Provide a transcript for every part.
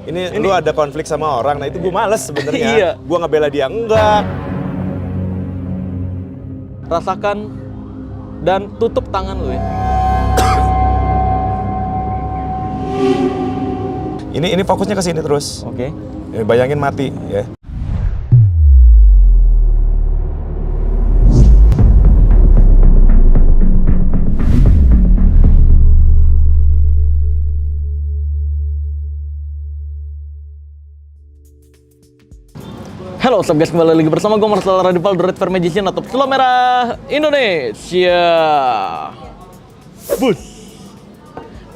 Ini lu ada konflik sama orang, nah itu gue males sebenarnya. Iya. Gue ngebela dia enggak. Rasakan dan tutup tangan lu ya. Ini fokusnya ke sini terus. Oke. Bayangin mati ya. Halo, what's up guys, kembali lagi bersama gue Marcel Radipal, The Red Fair Magician atau Pesulap Merah Indonesia. Bus.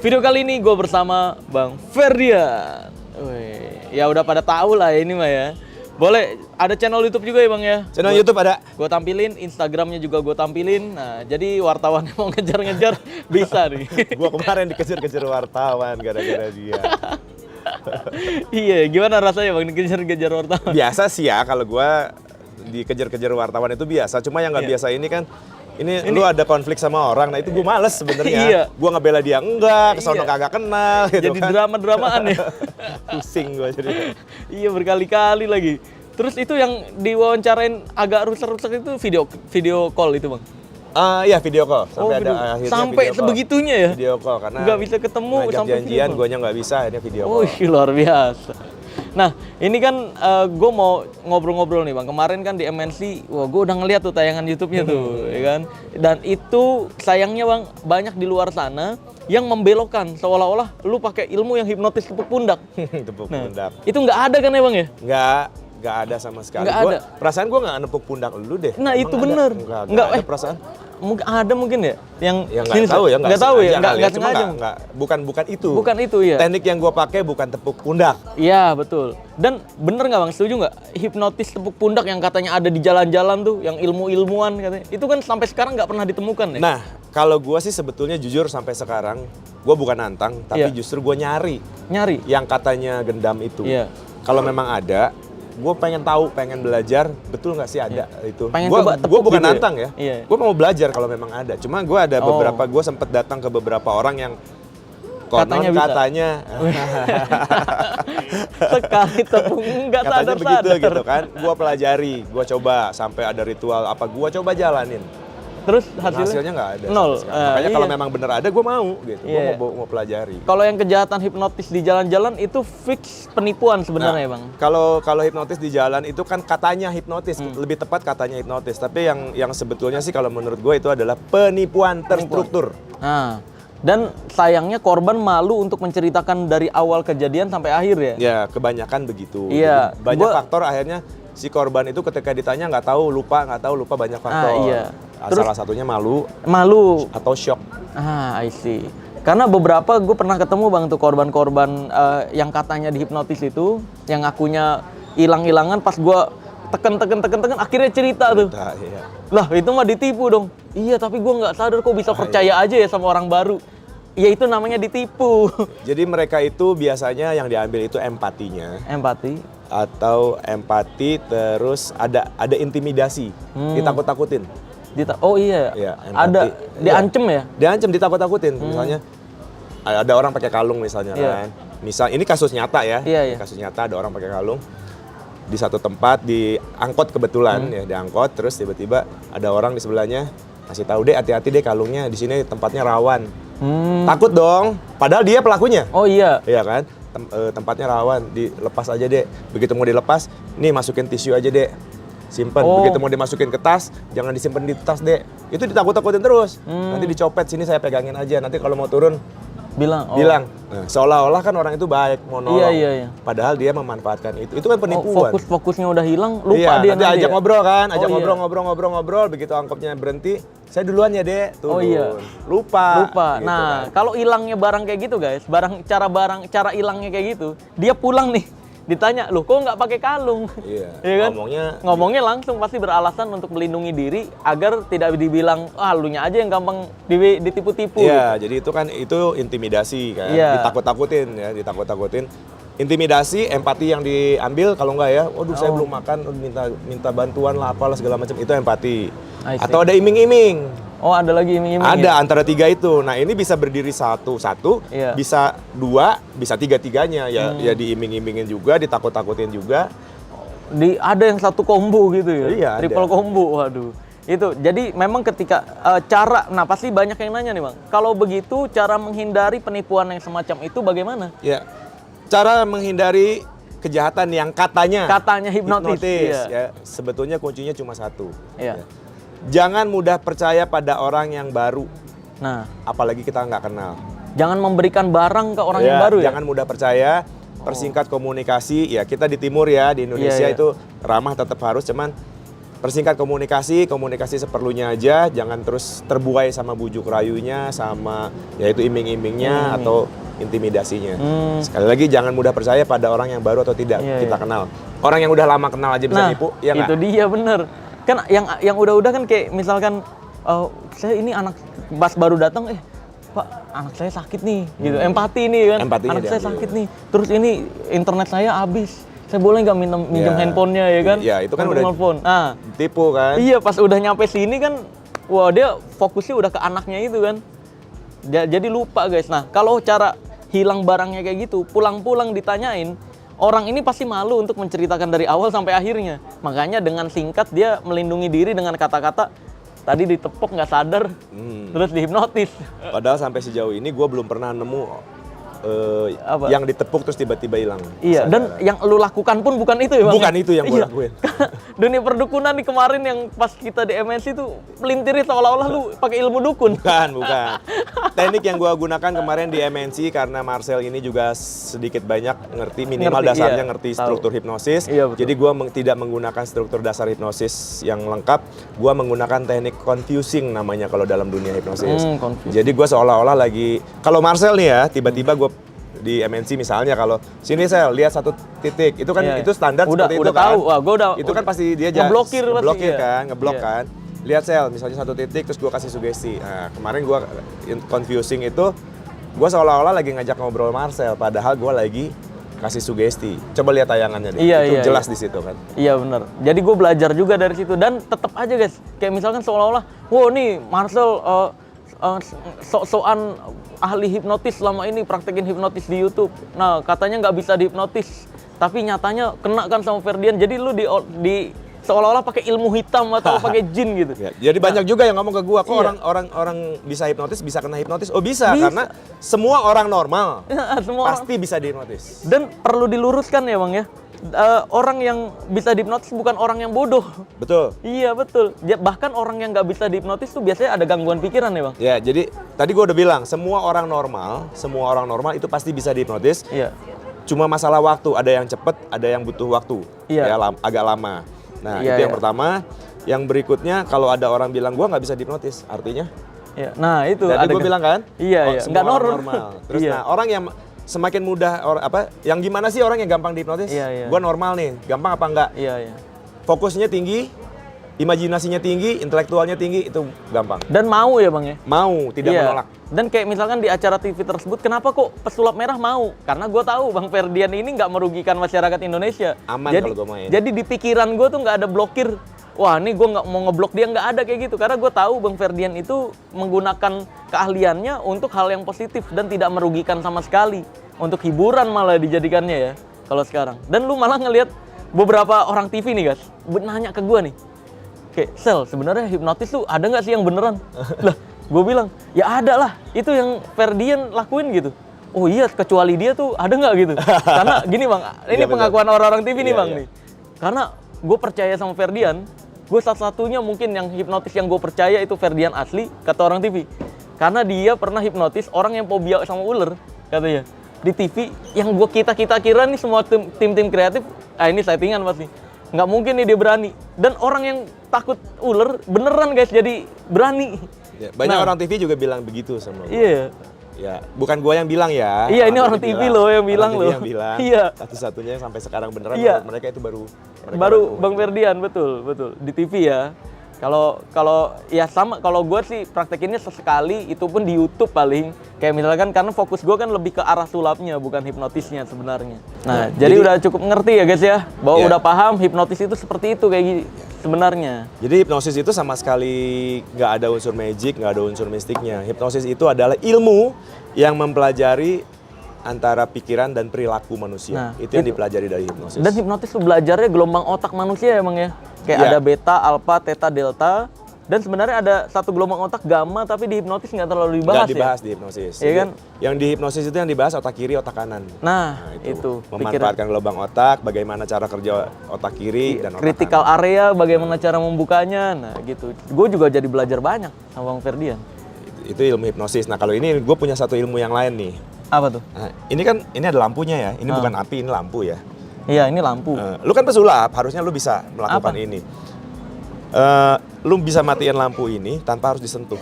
Video kali ini gue bersama Bang Ferdian. Wih, ya udah pada tahu lah ini mah ya. Boleh, ada channel YouTube juga ya Bang ya? Channel YouTube ada. Gue tampilin, Instagramnya juga gue tampilin. Nah, jadi wartawan yang mau ngejar-ngejar bisa nih. Gue kemarin dikejar-kejar wartawan gara-gara dia. Iya, gimana rasanya Bang dikejar-kejar wartawan? Biasa sih ya kalau gue dikejar-kejar wartawan itu biasa. Cuma yang nggak biasa ini kan, ini lu ada konflik sama orang, nah itu gue males sebenarnya. Iya. Gue ngebela dia enggak, kesono kagak kenal gitu Jadi kan. drama-dramaan ya. Pusing gue jadi. Iya, berkali-kali lagi. Terus itu yang diwawancarain agak rusak-rusak itu video call itu Bang? Iya video call. Sampai video. ada akhirnya sampai video call. Sebegitunya ya? Video call karena nggak bisa ketemu ngajak sampai janjian, video call. guanya nggak bisa, akhirnya video call. Wih, luar biasa. Nah, ini kan gue mau ngobrol-ngobrol nih Bang. Kemarin kan di MNC, wah gue udah ngeliat tuh tayangan YouTube-nya tuh, ya kan? Dan itu sayangnya Bang, banyak di luar sana yang membelokkan seolah-olah lu pakai ilmu yang hipnotis tepuk pundak. Tepuk pundak. Itu nggak ada kan ya Bang ya? Nggak ada sama sekali. Nggak ada. Perasaan gue nggak nepuk pundak lu deh. Nah, Emang itu ada? bener. Nggak ada perasaan. Mungkin ada mungkin ya yang Nggak tahu ya, nggak tahu ya, nggak cuma sengaja. bukan itu. Bukan itu ya. Teknik yang gue pakai bukan tepuk pundak. Iya betul. Dan bener nggak Bang, setuju nggak? Hipnotis tepuk pundak yang katanya ada di jalan-jalan tuh, yang ilmu-ilmuwan katanya. Itu kan sampai sekarang nggak pernah ditemukan ya? Nah, kalau gue sih sebetulnya jujur sampai sekarang, gue bukan nantang, tapi justru gue nyari yang katanya gendam itu. Iya. Kalau memang ada, gue pengen tahu, pengen belajar, betul nggak sih ada itu. Pengen coba Gue tepuk bukan gitu ya? nantang ya. Iya. Gue mau belajar kalau memang ada. Cuma gue ada beberapa, gue sempet datang ke beberapa orang yang konon katanya sekali tepuk nggak katanya begitu sadar-sadar. gitu kan. Gue pelajari, gue coba sampai ada ritual apa, gue coba jalanin. Terus hasilnya nggak ada. nol. Makanya kalau Iya. memang bener ada, gue mau gitu. Iya. Gue mau pelajari. Kalau yang kejahatan hipnotis di jalan-jalan itu fix penipuan sebenarnya Bang. Kalau hipnotis di jalan itu kan katanya hipnotis, lebih tepat katanya hipnotis. Tapi yang sebetulnya sih kalau menurut gue itu adalah penipuan terstruktur. Nah, dan sayangnya korban malu untuk menceritakan dari awal kejadian sampai akhir ya. Ya kebanyakan begitu. Iya. Jadi banyak faktor akhirnya si korban itu ketika ditanya nggak tahu lupa banyak faktor. Iya. Salah satunya malu atau shock. I see. Karena beberapa gue pernah ketemu Bang tuh korban-korban yang katanya dihipnotis itu, yang ngakunya hilang-hilangan, pas gue tekan akhirnya cerita tuh. Iya. Lah itu mah ditipu dong. Iya tapi gue nggak sadar kok bisa percaya aja ya sama orang baru. Ya itu namanya ditipu. Jadi mereka itu biasanya yang diambil itu empatinya. Empati. Atau empati terus ada intimidasi, ditakut-takutin. Oh iya. Ya, ada diancem ya? Diancem, ditakut-takutin. Misalnya ada orang pakai kalung misalnya kan. Misal ini kasus nyata ya. Iya. Kasus nyata ada orang pakai kalung di satu tempat, diangkot kebetulan ya, diangkot terus tiba-tiba ada orang di sebelahnya kasih tahu, "Dek, hati-hati deh kalungnya, di sini tempatnya rawan." Takut dong. Padahal dia pelakunya. Oh iya. Iya kan? Tempatnya rawan, dilepas aja deh. Begitu mau dilepas, nih masukin tisu aja deh, simpen. Begitu mau dimasukin ke tas, jangan disimpan di tas deh. Itu ditakut-takutin terus. Nanti dicopet, sini saya pegangin aja. Nanti kalau mau turun, bilang. Nah, seolah-olah kan orang itu baik, mau nolong. Iya. Padahal dia memanfaatkan itu. Itu kan penipuan. Fokusnya udah hilang, lupa dia nanti ajak ngobrol kan, ngobrol. Begitu angkotnya berhenti, saya duluan ya dek, turun. Lupa. Gitu nah, kan. Kalau hilangnya barang kayak gitu guys, cara hilangnya kayak gitu, dia pulang nih, ditanya, "Loh kok nggak pakai kalung?" Iya. Ya kan? Ngomongnya iya. langsung pasti beralasan untuk melindungi diri agar tidak dibilang, "Lunya aja yang gampang ditipu-tipu." Iya, gitu. jadi itu kan intimidasi kan, Iya. ditakut-takutin. Intimidasi, empati yang diambil, kalau enggak ya, waduh saya belum makan, minta bantuan lah apalah segala macam, itu empati. Atau ada iming-iming. Oh, ada lagi iming-iming. Ada antara 3 itu. Nah, ini bisa berdiri satu, Iya. bisa 2, bisa 3-3-nya. Ya diiming-imingin juga, ditakut-takutin juga. Ada yang satu combo gitu ya. Iya, Triple ada. combo. Waduh. Itu. Jadi memang ketika pasti banyak yang nanya nih, Bang. Kalau begitu cara menghindari penipuan yang semacam itu bagaimana? Ya. Cara menghindari kejahatan yang katanya Hipnotis. Iya. Ya, sebetulnya kuncinya cuma satu. Iya. Ya. Jangan mudah percaya pada orang yang baru, Nah, apalagi kita nggak kenal. jangan memberikan barang ke orang yang baru ya. Jangan mudah percaya, persingkat komunikasi. Ya kita di timur ya, di Indonesia Iya. itu ramah tetap harus, cuman persingkat komunikasi seperlunya aja. Jangan terus terbuai sama bujuk rayunya, sama yaitu iming-imingnya atau intimidasinya. Sekali lagi jangan mudah percaya pada orang yang baru atau tidak kita kenal. Orang yang udah lama kenal aja bisa nipu, ya nggak? Itu dia bener. Kan yang udah-udah kan kayak misalkan saya ini anak pas baru datang, Pak, anak saya sakit nih, gitu. Empati nih kan. Empatinya anak saya diambil. sakit nih. Terus ini internet saya habis. Saya boleh nggak minjem handphonenya ya kan? Ya, itu kan udah telepon. Nah, tipu kan? iya pas udah nyampe sini kan, wah dia fokusnya udah ke anaknya itu kan. Jadi lupa guys. Nah, kalau cara hilang barangnya kayak gitu, pulang-pulang ditanyain, orang ini pasti malu untuk menceritakan dari awal sampai akhirnya. Makanya dengan singkat dia melindungi diri dengan kata-kata tadi ditepok nggak sadar, terus dihipnotis. Padahal sampai sejauh ini gue belum pernah nemu Apa? yang ditepuk terus tiba-tiba hilang. Iya, dan yang lu lakukan pun bukan itu ya Bang? Bukan itu yang gue Iya. lakuin. Dunia perdukunan nih kemarin yang pas kita di MNC tuh pelintirnya seolah-olah lu pakai ilmu dukun. Bukan. Teknik yang gue gunakan kemarin di MNC karena Marcel ini juga sedikit banyak ngerti, minimal dasarnya ngerti tahu. struktur hipnosis. Iya, betul. Jadi gue tidak menggunakan struktur dasar hipnosis yang lengkap. Gue menggunakan teknik confusing namanya kalau dalam dunia hipnosis. Confusing. Jadi gue seolah-olah lagi, kalau Marcel nih ya, tiba-tiba gue di MNC misalnya kalau sini Sel lihat satu titik itu kan itu standar seperti udah itu kan. tahu. Wah, gua udah itu kan pasti dia ngeblokir pasti, ngeblokir iya. kan, ngeblok Iya. kan. Lihat Sel misalnya satu titik terus gue kasih sugesti. Nah, kemarin gue confusing itu gue seolah-olah lagi ngajak ngobrol Marcel padahal gue lagi kasih sugesti. Coba lihat tayangannya deh. Iya, itu iya, jelas iya. di situ kan. Iya benar. Jadi gue belajar juga dari situ dan tetap aja guys. Kayak misalkan seolah-olah, wow nih Marcel sok-sokan ahli hipnotis selama ini praktekin hipnotis di YouTube. Nah katanya nggak bisa dihipnotis, tapi nyatanya kena kan sama Ferdian. Jadi lu di seolah-olah pakai ilmu hitam atau pakai jin gitu. Ya, jadi banyak juga yang ngomong ke gua, kok Iya. orang bisa hipnotis, bisa kena hipnotis? Oh bisa. Karena semua orang normal Semua orang. pasti bisa dihipnotis. Dan perlu diluruskan ya Bang ya. Orang yang bisa dihipnotis bukan orang yang bodoh. Betul. Iya betul. Bahkan orang yang nggak bisa dihipnotis tuh biasanya ada gangguan pikiran ya Bang. Ya, jadi tadi gua udah bilang, semua orang normal itu pasti bisa dihipnotis. Iya. Cuma masalah waktu, ada yang cepet, ada yang butuh waktu. Iya. Ya, agak lama. Nah, Iya, itu yang iya. pertama. Yang berikutnya, kalau ada orang bilang gua nggak bisa dihipnotis, artinya Iya. Nah itu tadi gue bilang kan, Iya, iya. semua Nggak orang normal. Terus Iya. nah orang yang semakin mudah yang gimana sih orang yang gampang dihipnotis? Iya, iya. Gue normal nih, gampang apa enggak? Iya iya. Fokusnya tinggi, imajinasinya tinggi, intelektualnya tinggi, itu gampang. Dan mau ya Bang ya. Mau, tidak Iya. menolak. Dan kayak misalkan di acara TV tersebut, kenapa kok pesulap merah mau? Karena gue tahu Bang Ferdian ini nggak merugikan masyarakat Indonesia. Aman jadi, kalau gua main. Jadi di pikiran gue tuh nggak ada blokir. Wah, ini gue nggak mau ngeblok dia, nggak ada kayak gitu. Karena gue tahu Bang Ferdian itu menggunakan keahliannya untuk hal yang positif dan tidak merugikan sama sekali. Untuk hiburan malah dijadikannya ya kalau sekarang. Dan lu malah ngelihat beberapa orang TV nih guys, nanya ke gue nih, kayak Sel sebenarnya hipnotis tuh ada nggak sih yang beneran? Lah, gue bilang ya ada lah. Itu yang Ferdian lakuin gitu. Oh iya, kecuali dia tuh ada nggak gitu? Karena gini Bang, ini Iya, betul. pengakuan orang-orang TV nih Iya, Bang iya. nih. Karena gue percaya sama Ferdian, gue satu-satunya mungkin yang hipnotis yang gue percaya itu Ferdian asli, kata orang TV. Karena dia pernah hipnotis orang yang fobia sama ular, katanya. Di TV, yang kita kira nih semua tim kreatif, ini settingan pasti. Nggak mungkin nih dia berani. Dan orang yang takut ular, beneran guys jadi berani. Ya, banyak Nah. orang TV juga bilang begitu sama gue. Iya. Ya, bukan gua yang bilang ya. Iya, ini orang TV loh yang bilang Orang TV loh. yang bilang. Iya. Satu-satunya yang sampai sekarang beneran Iya. menurut mereka itu baru Bang Ferdian, betul di TV ya. Kalau ya sama, kalau gue sih praktekinnya sesekali, itu pun di YouTube paling. Kayak misalkan karena fokus gue kan lebih ke arah sulapnya, bukan hipnotisnya sebenarnya. Nah, jadi udah cukup ngerti ya guys ya, bahwa Iya. udah paham hipnotis itu seperti itu kayak gini. sebenarnya. Jadi hipnosis itu sama sekali nggak ada unsur magic, nggak ada unsur mistiknya. Hipnosis itu adalah ilmu yang mempelajari antara pikiran dan perilaku manusia. Nah, itu yang dipelajari dari hipnosis. Dan hipnotis tuh belajarnya gelombang otak manusia emang ya. Kayak Iya. ada beta, alfa, theta, delta. Dan sebenarnya ada satu gelombang otak gamma, tapi di hipnotis nggak terlalu dibahas, Nggak dibahas di hipnosis. Iya kan? Yang di hipnosis itu yang dibahas otak kiri, otak kanan. Nah, itu. Memanfaatkan gelombang otak, bagaimana cara kerja otak kiri dan otak Critical kanan. area, bagaimana cara membukanya. Nah, gitu. Gue juga jadi belajar banyak sama Bang Ferdian. Itu ilmu hipnosis. Nah kalau ini gue punya satu ilmu yang lain nih. Apa tuh? Nah, ini kan ini ada lampunya ya. Ini bukan api, ini lampu ya. Iya, ini lampu. Lu kan pesulap, harusnya lu bisa melakukan Apa? ini. Lu bisa matiin lampu ini tanpa harus disentuh.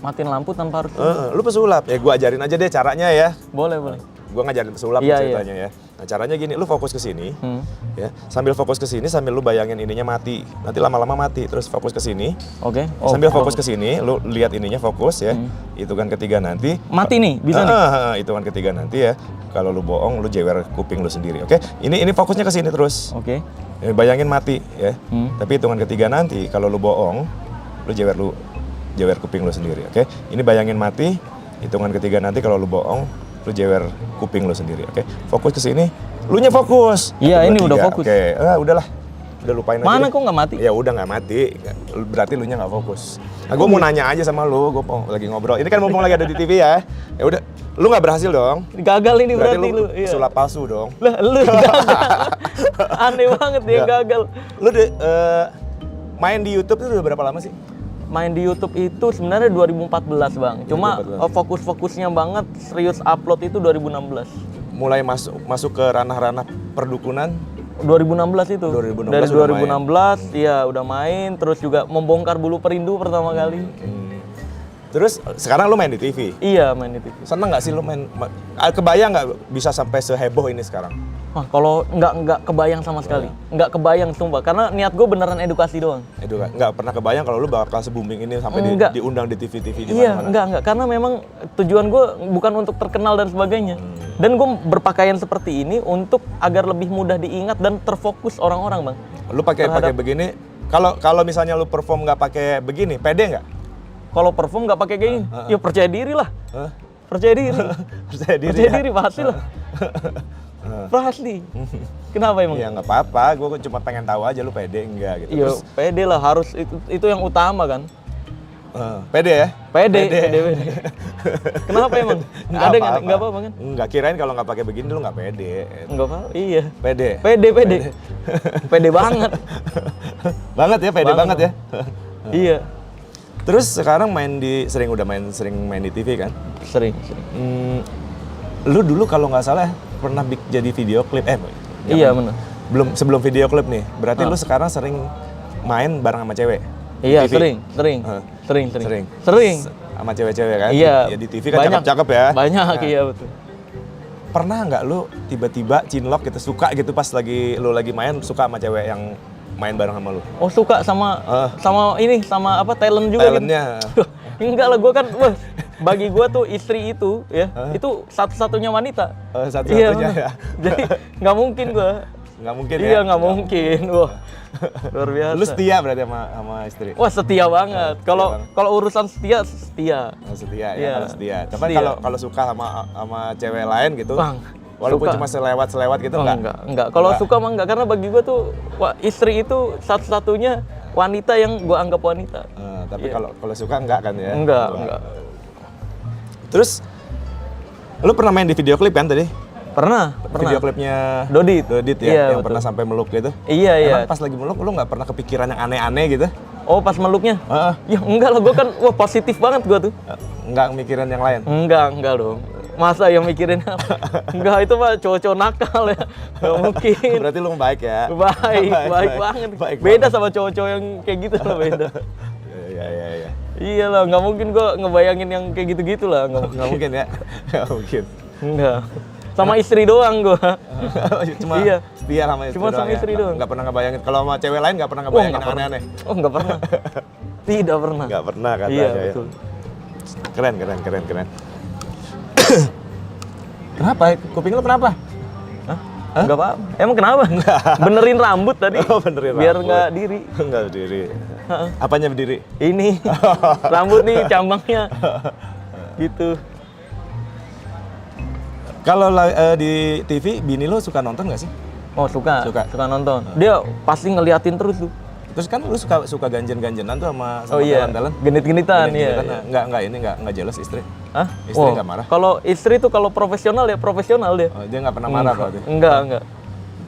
Matiin lampu tanpa harus... Lu pesulap, ya gua ajarin aja deh caranya ya. Boleh, boleh. Gua ngajarin pesulap Iya, ceritanya ya. Nah caranya gini, lu fokus ke sini, Hmm. ya. Sambil fokus ke sini, sambil lu bayangin ininya mati. Nanti lama-lama mati, terus fokus ke sini. Oke. Sambil fokus ke sini, lu lihat ininya fokus ya. Hitungan ketiga nanti. Mati nih, bisa nih? Hitungan ketiga nanti ya. Kalau lu bohong, lu jewer kuping lu sendiri, oke? Ini fokusnya ke sini terus. Oke. Bayangin mati ya. Hmm. Tapi hitungan ketiga nanti kalau lu bohong, lu jewer kuping lu sendiri, oke? Ini bayangin mati. Hitungan ketiga nanti kalau lu bohong, lu jewer kuping lu sendiri, oke? Fokus ke sini. Lu nya fokus. Iya, 1, 2, ini udah 3, fokus. Oke, udahlah. Udah lupain aja. Mana deh. kok nggak mati? Ya udah nggak mati. Berarti lu nya nggak fokus. Nah, gue mau nanya aja sama lu, gue lagi ngobrol. Ini kan mumpung lagi ada di TV ya. Ya udah, lu nggak berhasil dong. Gagal ini berarti lu. Iya. sulap palsu dong. Lah, lu gagal. Aneh banget dia gagal. Lu main di YouTube itu udah berapa lama sih? Main di YouTube itu sebenarnya 2014, Bang. Cuma 2014. Fokus-fokusnya banget serius upload itu 2016. Mulai masuk ke ranah-ranah perdukunan. 2016 itu. 2016 Dari udah 2016 iya udah main, terus juga membongkar bulu perindu pertama kali. Terus sekarang lu main di TV. Iya, main di TV. Seneng nggak sih lu main? Kebayang nggak bisa sampai seheboh ini sekarang? Wah, kalau nggak kebayang sama sekali. Nggak kebayang sumpah, karena niat gue beneran edukasi doang. Nggak pernah kebayang kalau lu bakal se-booming ini sampai Enggak. diundang di TV-TV di Iya, mana-mana. enggak, karena memang tujuan gue bukan untuk terkenal dan sebagainya. Dan gue berpakaian seperti ini untuk agar lebih mudah diingat dan terfokus orang-orang, Bang. Lu pakai begini. Kalau misalnya lu perform nggak pakai begini, pede nggak? Kalau perform nggak pakai kayak gini, ya percaya diri lah. Hah? Percaya diri. Percaya diri. Percaya ya? diri pasti lah. Pasti. Kenapa emang? Ya nggak apa-apa, gue cuma pengen tahu aja lu pede enggak gitu. Iya, pede lah, harus itu yang utama kan. Pede ya? Pede. Kenapa emang? Ada nggak apa-apa kan? Enggak, kirain kalau nggak pakai begini lu nggak pede. Nggak apa-apa. Iya. Pede. Pede. Pede banget. Banget ya, pede banget ya. Iya. Terus sekarang sering main di TV kan? Sering. Lu dulu kalau nggak salah pernah jadi video klip Iya benar. sebelum video klip nih. Berarti lu sekarang sering main bareng sama cewek? Iya, TV? sering. Sering. Sama cewek-cewek kan? Iya. Ya di TV kan cakep-cakep ya. Banyak, Nah, iya betul. Pernah nggak lu tiba-tiba cinlok gitu, suka gitu pas lu lagi main, suka sama cewek yang main bareng sama lu? Oh, suka sama apa talent juga Talentnya. gitu. Enggak lah, gue kan bagi gue tuh istri itu ya, itu satu-satunya wanita. Satu-satunya bener. ya. Jadi nggak mungkin gue. Nggak mungkin ya? Iya, nggak mungkin. Wah, luar biasa. Lu setia berarti sama istri? Wah, setia banget. Kalau urusan setia. Oh, setia ya, Iya. kalau setia. Tapi Setia. kalau suka sama cewek lain gitu, Bang, walaupun suka. cuma selewat gitu Oh, enggak? enggak. Kalau suka mah enggak, karena bagi gue tuh istri itu satu-satunya wanita yang gue anggap wanita. Tapi Iya. kalau suka enggak kan ya? Enggak. Terus lu pernah main di video klip kan tadi? Pernah. Video klipnya Dodit. ya, Iya, yang betul. pernah sampai meluk gitu. Iya. Emang pas lagi meluk lu nggak pernah kepikiran yang aneh-aneh gitu? Oh, pas meluknya? Heeh. Ya enggak lah, gue kan positif banget gue tuh. Nggak mikirin yang lain? Enggak dong. Masa yang mikirin enggak, itu mah cowok-cowok nakal ya. Enggak mungkin. Berarti lu baik ya? Baik banget. Baik Beda banget. sama cowok-cowok yang kayak gitu lah, beda. Iya. Iya lah, nggak mungkin gue ngebayangin yang kayak gitu-gitu lah. Nggak mungkin ya? Nggak mungkin. Enggak. Sama istri doang gue. Cuma Iya. setia sama istri Cuma doang sama ya? istri doang. Nggak pernah ngebayangin. Kalau sama cewek lain nggak pernah ngebayangin nggak yang pernah. aneh-aneh? Oh, nggak pernah. Tidak pernah. Nggak pernah katanya Iya, ya. betul. Keren. Kenapa? Kuping lu kenapa? Hah? Enggak apa. Emang kenapa? Benerin rambut tadi. Oh, benerin biar rambut. nggak diri. Enggak berdiri. Apanya berdiri? Ini rambut nih cambangnya. Gitu. Kalau di TV, bini lo suka nonton nggak sih? Oh, suka nonton. Ah. Dia pasti ngeliatin terus tuh. Terus kan lu suka ganjen-ganjenan tuh sama Oh iya, talent-talent. genit-genitan ya. Nggak jelas istri. Hah? Istri nggak marah? Kalau istri tuh kalau profesional ya profesional dia. Oh, dia nggak pernah marah berarti. Enggak.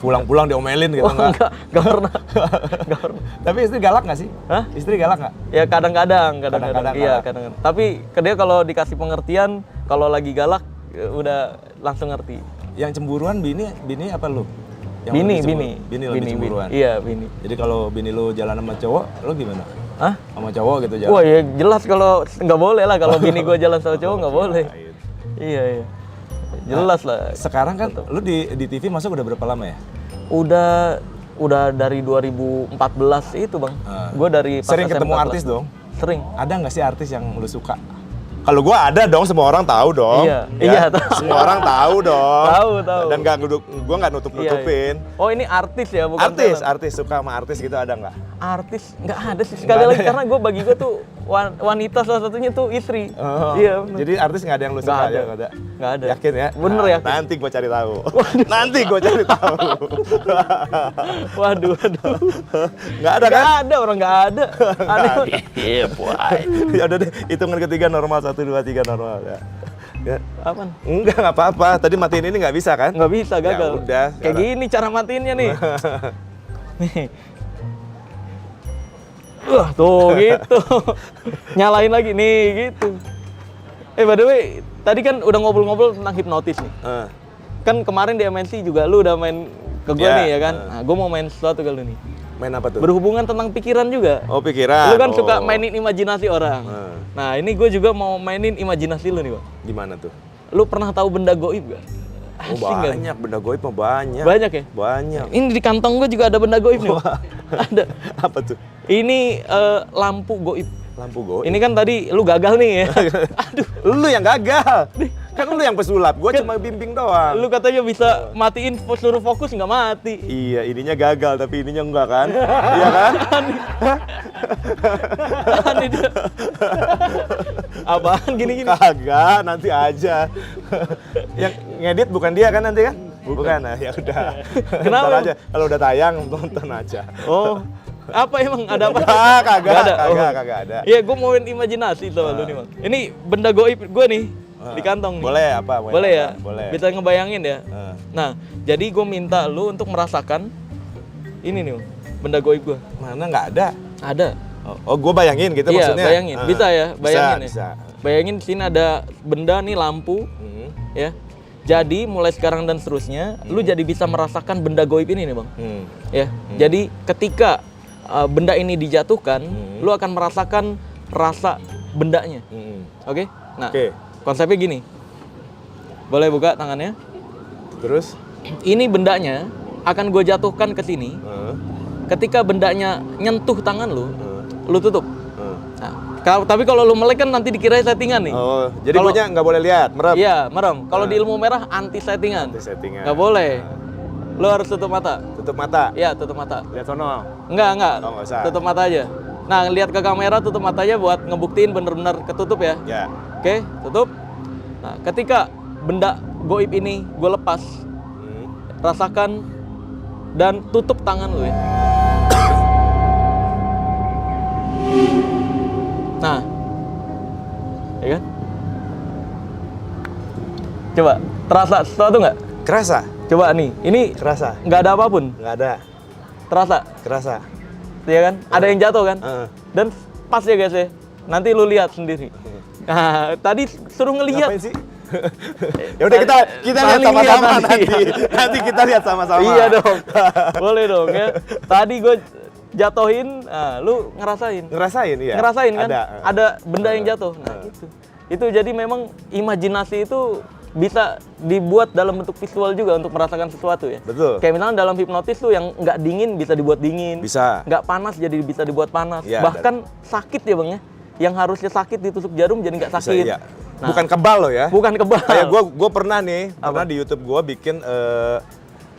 Pulang-pulang diomelin gitu Oh, enggak pernah. Enggak pernah. Tapi istri galak nggak sih? Hah? Istri galak nggak? Ya kadang-kadang. Kadang-kadang Iya, galak. kadang-kadang. Tapi ke dia kalau dikasih pengertian, kalau lagi galak ya udah langsung ngerti. Yang cemburuan bini apa lu? Yang Bini. Bini lebih cemburuan. Iya, bini. Jadi kalau bini lu jalan sama cowok, lu gimana? Hah? Sama cowok gitu jalan? Wah, ya jelas kalau nggak boleh lah kalau bini gua jalan sama cowok nggak boleh. Nah, gitu. Iya. Jelas lah. Sekarang kan lu di TV masuk udah berapa lama ya? Udah dari 2014 itu, Bang. Gua dari pas Sering ketemu SMP artis dong? Sering. Ada nggak sih artis yang lu suka? Kalau gua ada dong, semua orang tahu dong. Iya, tahu. Semua orang tahu dong. Tahu. Dan gua nggak nutup-nutupin. Iya. Oh, ini artis ya, bukan talent. Artis suka sama artis gitu ada nggak? Artis nggak ada sih sekali lagi karena bagi gue tuh wanita salah satunya tuh istri. Oh, Iya. Bener. Jadi artis nggak ada yang lu suka ya? Nggak ada. Yakin ya? Bener yakin. Nanti gua cari tahu. Nanti gua cari tahu. Waduh. Nggak ada kan? Nggak ada orang nggak ada. Aneh. Iya, boy. Ya udah deh, hitungan ketiga normal 1 2 3 normal ya. Ya. Apaan? Enggak apa-apa. Tadi matiin ini nggak bisa kan? Nggak bisa, gagal. Ya udah. Kayak gini cara matiinnya nih. Nih. Tuh gitu. Nyalain lagi nih gitu. By the way, tadi kan udah ngobrol-ngobrol tentang hipnotis nih. Kan kemarin di MNC juga lu udah main ke gue nih ya kan. Nah, gue mau main sesuatu ke lu nih. Main apa tuh? Berhubungan tentang pikiran juga. Oh, pikiran. Lu kan suka mainin imajinasi orang. Nah, ini gue juga mau mainin imajinasi lu nih, Bang. Gimana tuh? Lu pernah tahu benda goib gak? Oh, banyak. Benda goib mah banyak. Banyak ya? Banyak. Ini di kantong gue juga ada benda goib nih, Bang. Ada. Apa tuh? Ini lampu goib. Lampu goib. Ini kan tadi lu gagal nih ya. Aduh, Lu yang gagal. Kan lu yang pesulap, gua cuma bimbing doang. lu katanya bisa matiin seluruh fokus nggak mati. Iya, ininya gagal tapi ininya enggak kan? Iya kan? Aneh dia. Apaan gini-gini? Kagak, nanti aja. Yang ngedit bukan dia kan nanti kan? Bukan. Nah, ya udah. Kenapa? Ntar aja. Kalau udah tayang nonton aja. Oh, apa emang ada apa? Kagak Nggak ada. Kagak ada. Iya, gue mau main imajinasi sama lu nih, Bang. Ini benda goib gue nih di kantong nih. Boleh apa? Boleh ya? Boleh. Bisa ngebayangin ya? Nah, jadi gue minta lu untuk merasakan ini nih, Bang, benda goib gue. Mana nggak ada? Ada. Oh, gue bayangin gitu Iya, maksudnya? bayangin. Bisa ya? Bayangin ya? Bisa. Bayangin sini ada benda nih, lampu, ya. Jadi mulai sekarang dan seterusnya, lu jadi bisa merasakan benda goib ini nih, Bang. Ya. Jadi ketika benda ini dijatuhkan, lu akan merasakan rasa bendanya. Oke? Nah, konsepnya gini. Boleh buka tangannya? Terus? Ini bendanya akan gue jatuhkan ke sini. Ketika bendanya nyentuh tangan lu tutup. Nah, tapi kalau lu melek kan nanti dikira settingan nih. Oh, jadi guanya nggak boleh lihat, merem. Iya, merem. Kalau di ilmu merah anti settingan. Anti settingan. Nggak boleh. Lu harus tutup mata. Tutup mata. Iya, tutup mata. Lihat sono. Enggak. Oh, nggak usah. Tutup mata aja. Nah, lihat ke kamera, tutup matanya buat ngebuktiin bener-bener ketutup ya. Ya. Oke, tutup. Nah, ketika benda goib ini gue lepas, rasakan dan tutup tangan lu ya. Nah, ya kan? Coba, terasa sesuatu nggak? Kerasa? Coba nih, ini Kerasa? nggak ada apapun. Nggak ada. Terasa, Kerasa? ya kan? Ada yang jatuh kan? Dan pas ya guys ya. Nanti lu lihat sendiri. Nah, tadi suruh ngelihat. Ngapain sih? Ya udah kita lihat Saling lihat sama-sama nanti. Nanti kita lihat sama-sama. Iya dong. Boleh dong ya. Tadi gue jatohin, lu ngerasain. Ngerasain iya. Ngerasain kan? Ada. Ada benda yang jatuh. Nah, gitu. Itu jadi memang imajinasi itu bisa dibuat dalam bentuk visual juga untuk merasakan sesuatu ya. Betul. Kayak misalnya dalam hipnotis tuh yang nggak dingin bisa dibuat dingin. Bisa. Nggak panas jadi bisa dibuat panas. Ya, bahkan sakit ya Bang ya. Yang harusnya sakit ditusuk jarum jadi nggak sakit. Iya. Nah, bukan kebal loh ya. bukan kebal. Kayak gue pernah nih, pernah di YouTube gue bikin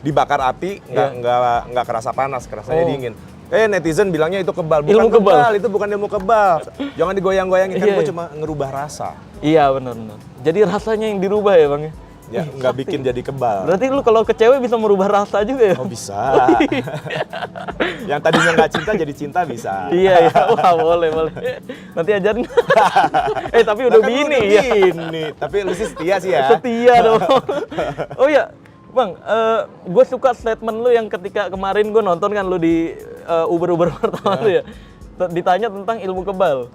dibakar api nggak kerasa panas, kerasanya dingin. Netizen bilangnya itu kebal. Bukan Ilmu kebal. itu bukan ilmu kebal. Jangan digoyang-goyangin, kan Iya, gue iya. cuma ngerubah rasa. Iya benar. Jadi rasanya yang dirubah ya Bang ya? Ya, nggak bikin jadi kebal. Berarti lu kalau ke cewek bisa merubah rasa juga ya? Oh bisa. Yang tadinya nggak cinta jadi cinta bisa. Iya, wah boleh. Nanti ajarin. Tapi udah Lah kan lu bini udah ya. bini. Tapi lu sih setia sih ya. Setia dong. Oh iya, Bang, gue suka statement lu yang ketika kemarin gue nonton kan lu di Uber pertama lu ya. Ditanya tentang ilmu kebal.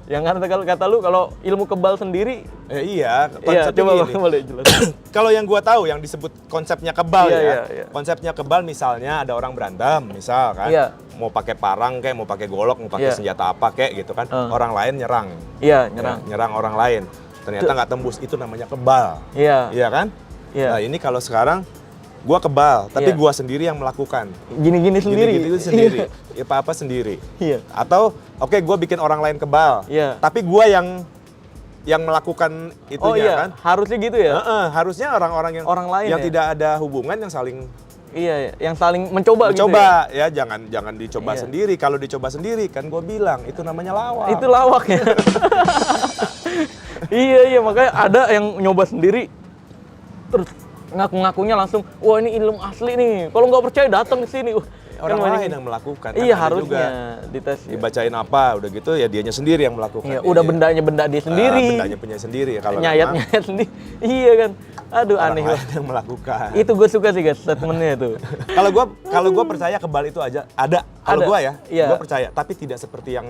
Yang kata lu kalau ilmu kebal sendiri. Iya, Iya, konsepnya coba gini. Bang, boleh jelas. Kalau yang gua tahu yang disebut konsepnya kebal Iya. Konsepnya kebal misalnya ada orang berantem, misal kan. Iya. Mau pakai parang kayak, mau pakai golok, mau pakai Iya. senjata apa kayak gitu kan. Orang lain nyerang. Iya, nyerang. Ya, nyerang orang lain. Ternyata nggak tembus, itu namanya kebal. Iya. Iya kan? Iya. Nah, ini kalau sekarang gua kebal, tapi Iya. gua sendiri yang melakukan. Gini-gini sendiri. Gini-gitu sendiri. Apa-apa sendiri. Iya. Atau oke, gua bikin orang lain kebal. Iya. Tapi gua yang melakukan itunya Oh iya, kan. harusnya gitu ya? Harusnya orang-orang Orang lain yang ya? tidak ada hubungan yang saling Iya, yang saling mencoba gitu mencoba ya, jangan dicoba Iya. sendiri. Kalau dicoba sendiri kan gue bilang itu namanya lawak. Itu lawak ya. Iya, makanya ada yang nyoba sendiri terus ngaku-ngakunya langsung, wah ini ilmu asli nih. Kalau nggak percaya datang ke sini. Orang Kan lain yang melakukan. Iya, ada harusnya juga dites. Ya. dibacain apa, udah gitu ya dianya sendiri yang melakukan. Iya, udah bendanya benda dia sendiri. Bendanya punya sendiri. Kalau Nyayat sendiri. Iya kan. Aduh, orang aneh lain banget. yang melakukan. Itu gue suka sih guys statementnya itu. Kalau gua percaya kebal itu aja ada. Kalau Ada. gua ya, Iya. gua percaya. Tapi tidak seperti yang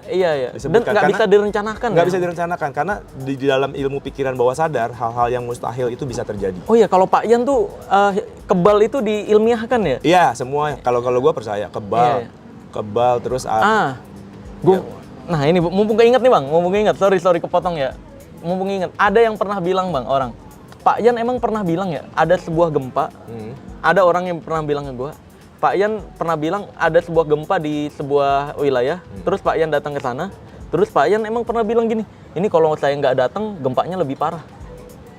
Iya. Dan disebutkan. nggak Karena bisa direncanakan. nggak ya? bisa direncanakan karena di dalam ilmu pikiran bawah sadar hal-hal yang mustahil itu bisa terjadi. Oh iya, kalau Pak Yan tuh kebal itu diilmiahkan ya? Iya, semua kalau gua percaya kebal. Iya. Kebal terus Nah ini mumpung keinget nih Bang, mumpung keinget, sorry kepotong ya. Mumpung inget, ada yang pernah bilang Bang, orang, Pak Yan emang pernah bilang ya, ada sebuah gempa, ada orang yang pernah bilang ke gue, Pak Yan pernah bilang ada sebuah gempa di sebuah wilayah, terus Pak Yan datang ke sana, terus Pak Yan emang pernah bilang gini, ini kalau saya nggak datang, gempanya lebih parah.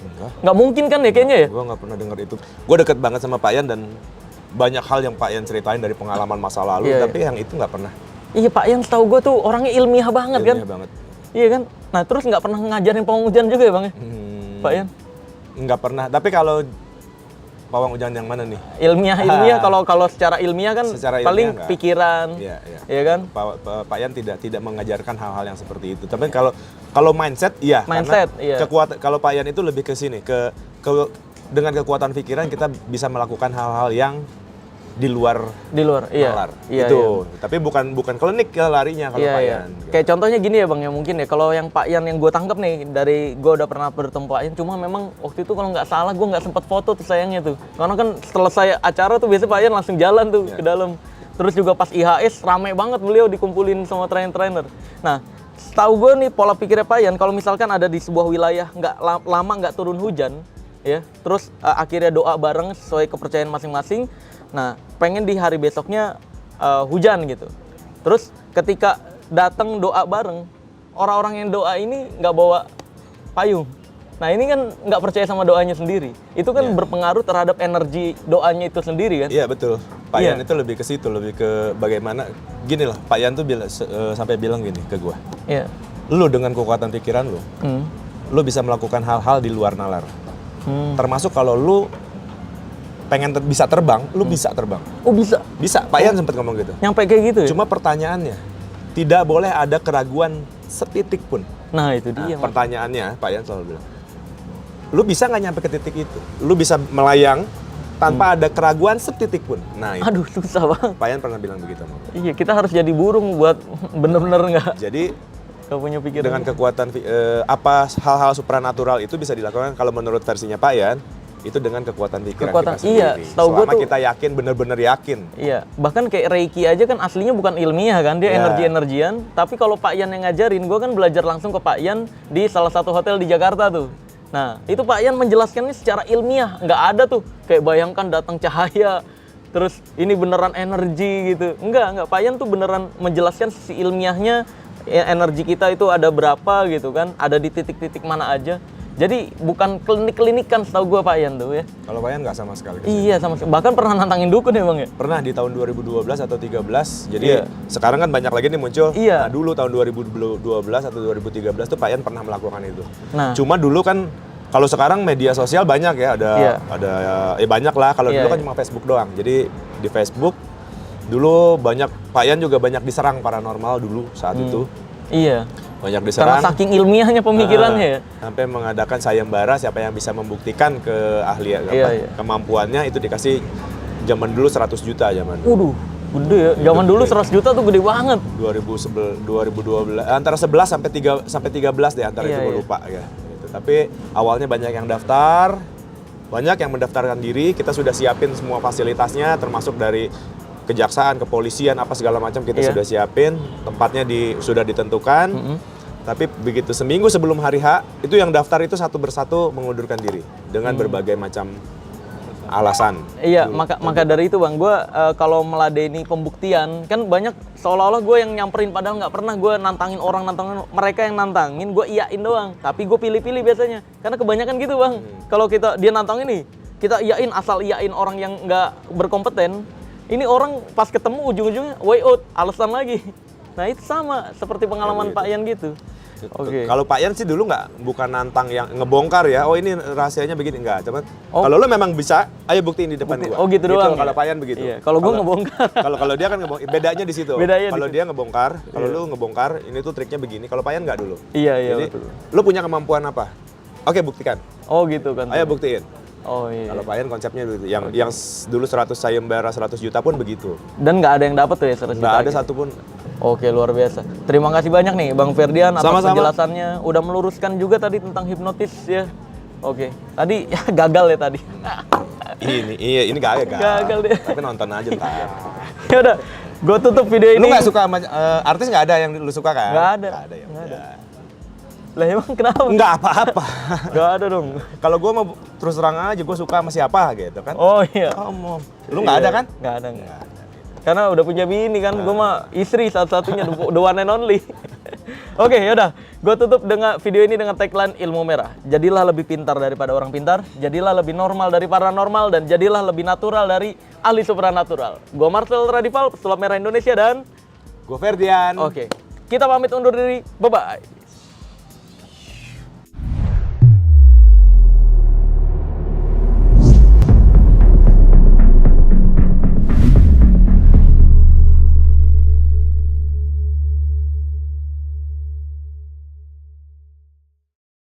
Enggak. Nggak mungkin kan ya kayaknya ya? Gua nggak pernah dengar itu. Gua deket banget sama Pak Yan dan banyak hal yang Pak Yan ceritain dari pengalaman masa lalu, Iya, tapi yang itu nggak pernah. Iya Pak Yan setahu gue tuh orangnya ilmiah banget kan? Ilmiah banget. Iya kan? Nah terus nggak pernah ngajarin pawang hujan juga ya Bang ya? Pak Yan? Nggak pernah. Tapi kalau pawang hujan yang mana nih? Ilmiah kalau secara ilmiah kan Secara ilmiah paling enggak. pikiran, Iya. ya kan? Pak Yan tidak mengajarkan hal-hal yang seperti itu. Tapi kalau mindset, iya. Mindset, karena iya. Kekuatan kalau Pak Yan itu lebih ke sini, dengan kekuatan pikiran kita bisa melakukan hal-hal yang di luar Di luar, iya. nalar. Iya, Itu. Tapi bukan klinik ya larinya kalau Iya, Pak iya. Yan. Kayak contohnya gini ya Bang ya mungkin ya, kalau yang Pak Yan yang gue tangkap nih dari gue udah pernah bertemu Pak Yan, cuma memang waktu itu kalau nggak salah gue nggak sempat foto tuh sayangnya tuh, karena kan selesai acara tuh biasanya Pak Yan langsung jalan tuh ke dalam. Terus juga pas IHS rame banget beliau dikumpulin sama trainer-trainer. Nah setahu gue nih pola pikirnya Pak Yan, kalau misalkan ada di sebuah wilayah nggak lama nggak turun hujan, ya, terus akhirnya doa bareng sesuai kepercayaan masing-masing. Nah, pengen di hari besoknya hujan gitu. Terus ketika datang doa bareng, orang-orang yang doa ini nggak bawa payung. Nah, ini kan nggak percaya sama doanya sendiri. Itu kan berpengaruh terhadap energi doanya itu sendiri kan? Iya betul. Pak Iya. Yan itu lebih ke situ, lebih ke bagaimana. Gini lah, Pak Yan tuh sampai bilang gini ke gua. Iya. Lu dengan kekuatan pikiran lu, lu bisa melakukan hal-hal di luar nalar. Termasuk kalau lu pengen bisa terbang, lu bisa terbang. Oh bisa? Bisa, Pak Yan sempat ngomong gitu. Nyampe kayak gitu ya? Cuma pertanyaannya, tidak boleh ada keraguan setitik pun. Nah itu Nah, dia. Mas. pertanyaannya, Pak Yan selalu bilang, lu bisa nggak nyampe ke titik itu? Lu bisa melayang tanpa ada keraguan setitik pun. Nah itu, Aduh susah Bang. Pak Yan pernah bilang begitu. sama gua. Iya kita harus jadi burung buat bener-bener nggak Jadi punya pikiran. dengan kekuatan hal-hal supranatural itu bisa dilakukan kalau menurut versinya Pak Yan, itu dengan kekuatan pikiran Kekuatan, kita sendiri. iya, setahu gua Selama tuh- kita yakin, bener-bener yakin. Iya, bahkan kayak Reiki aja kan aslinya bukan ilmiah kan, dia Iya. energi-energian. Tapi kalau Pak Yan yang ngajarin, gue kan belajar langsung ke Pak Yan di salah satu hotel di Jakarta tuh. Nah, itu Pak Yan menjelaskannya secara ilmiah, nggak ada tuh kayak bayangkan datang cahaya, terus ini beneran energi gitu. Enggak, Pak Yan tuh beneran menjelaskan sisi ilmiahnya, energi kita itu ada berapa gitu kan, ada di titik-titik mana aja. Jadi bukan klinik-klinikan setahu gua Pak Ian tuh ya. Kalau Pak Ian nggak sama sekali. Iya sama sekali. Bahkan pernah nantangin dukun ya Bang ya? Pernah di tahun 2012 atau 13. Jadi Iya. sekarang kan banyak lagi nih muncul. Iya. Nah, dulu tahun 2012 atau 2013 tuh Pak Ian pernah melakukan itu. Nah. Cuma dulu kan kalau sekarang media sosial banyak ya, ada banyak lah. Kalau Iya, dulu kan iya. cuma Facebook doang. Jadi di Facebook dulu banyak Pak Ian juga banyak diserang paranormal dulu saat itu. Iya. Banyak Karena diserang. saking ilmiahnya pemikirannya ya. Sampai mengadakan sayembara siapa yang bisa membuktikan keahlian Iya. kemampuannya itu dikasih zaman dulu 100 juta zaman dulu. Waduh, gede ya. Zaman dulu 100 juta tuh gede banget. 2012 antara 11 sampai 13 deh antara Iya, itu gue iya. lupa ya. Gitu. Tapi awalnya banyak yang daftar, banyak yang mendaftarkan diri, kita sudah siapin semua fasilitasnya termasuk dari kejaksaan, kepolisian apa segala macam kita Iya. sudah siapin, tempatnya sudah ditentukan. Tapi begitu seminggu sebelum hari H, itu yang daftar itu satu persatu mengundurkan diri dengan berbagai macam alasan. Iya, maka dari itu Bang, gue kalau meladeni pembuktian, kan banyak seolah-olah gue yang nyamperin padahal nggak pernah gue nantangin mereka yang nantangin, gue iyain doang. Tapi gue pilih-pilih biasanya, karena kebanyakan gitu Bang. Kalau dia nantangin nih, kita iyain asal iyain orang yang nggak berkompeten. Ini orang pas ketemu ujung-ujungnya way out, alasan lagi. Nah itu sama seperti pengalaman Pak Ian gitu. Oke. Kalau Pak Ian sih dulu bukan nantang yang ngebongkar ya. Oh ini rahasianya begini enggak. Cuman Oh. kalau lo memang bisa, ayo buktiin di depan gua. Oh gitu doang. Kalau ya? Pak Ian begitu. Iya. Kalau gue ngebongkar. Kalau dia kan ngebongkar, bedanya di situ. Bedanya di Kalau situ. dia ngebongkar, kalau lu ngebongkar, ini tuh triknya begini. Kalau Pak Ian enggak dulu. Iya Jadi betul. lu punya kemampuan apa? Oke, buktikan. Oh gitu kan. Ayo buktiin. Oh iya. Kalau Pak Ian konsepnya begitu. Yang dulu 100 sayembara 100 juta pun begitu. Dan nggak ada yang dapat tuh ya 100 juta. Nggak ada satupun. Oke, luar biasa. Terima kasih banyak nih Bang Ferdian atas Sama-sama. penjelasannya. Udah meluruskan juga tadi tentang hipnotis ya. Oke. Tadi ya, gagal ya tadi. Ini gagal. Gagal deh. Tapi nonton aja ntar. Ya udah, gue tutup video ini. Lu nggak suka sama artis nggak ada yang lu suka kan? Nggak ada. Nggak ada ya. Nggak ada. udah. Lah emang kenapa? Nggak apa-apa. Nggak ada dong. Kalau gue mau terus terang aja, gue suka sama siapa gitu kan. Oh iya. Lu nggak ada kan? Nggak ada. Karena udah punya bini kan, gue mah istri satu-satunya, the one and only. Oke, yaudah. Gue tutup dengan video ini dengan tagline ilmu merah. Jadilah lebih pintar daripada orang pintar, jadilah lebih normal dari paranormal, dan jadilah lebih natural dari ahli supranatural. Gue Marcel Radival, pesulap merah Indonesia, dan Gue Ferdian. oke, kita pamit undur diri. Bye-bye.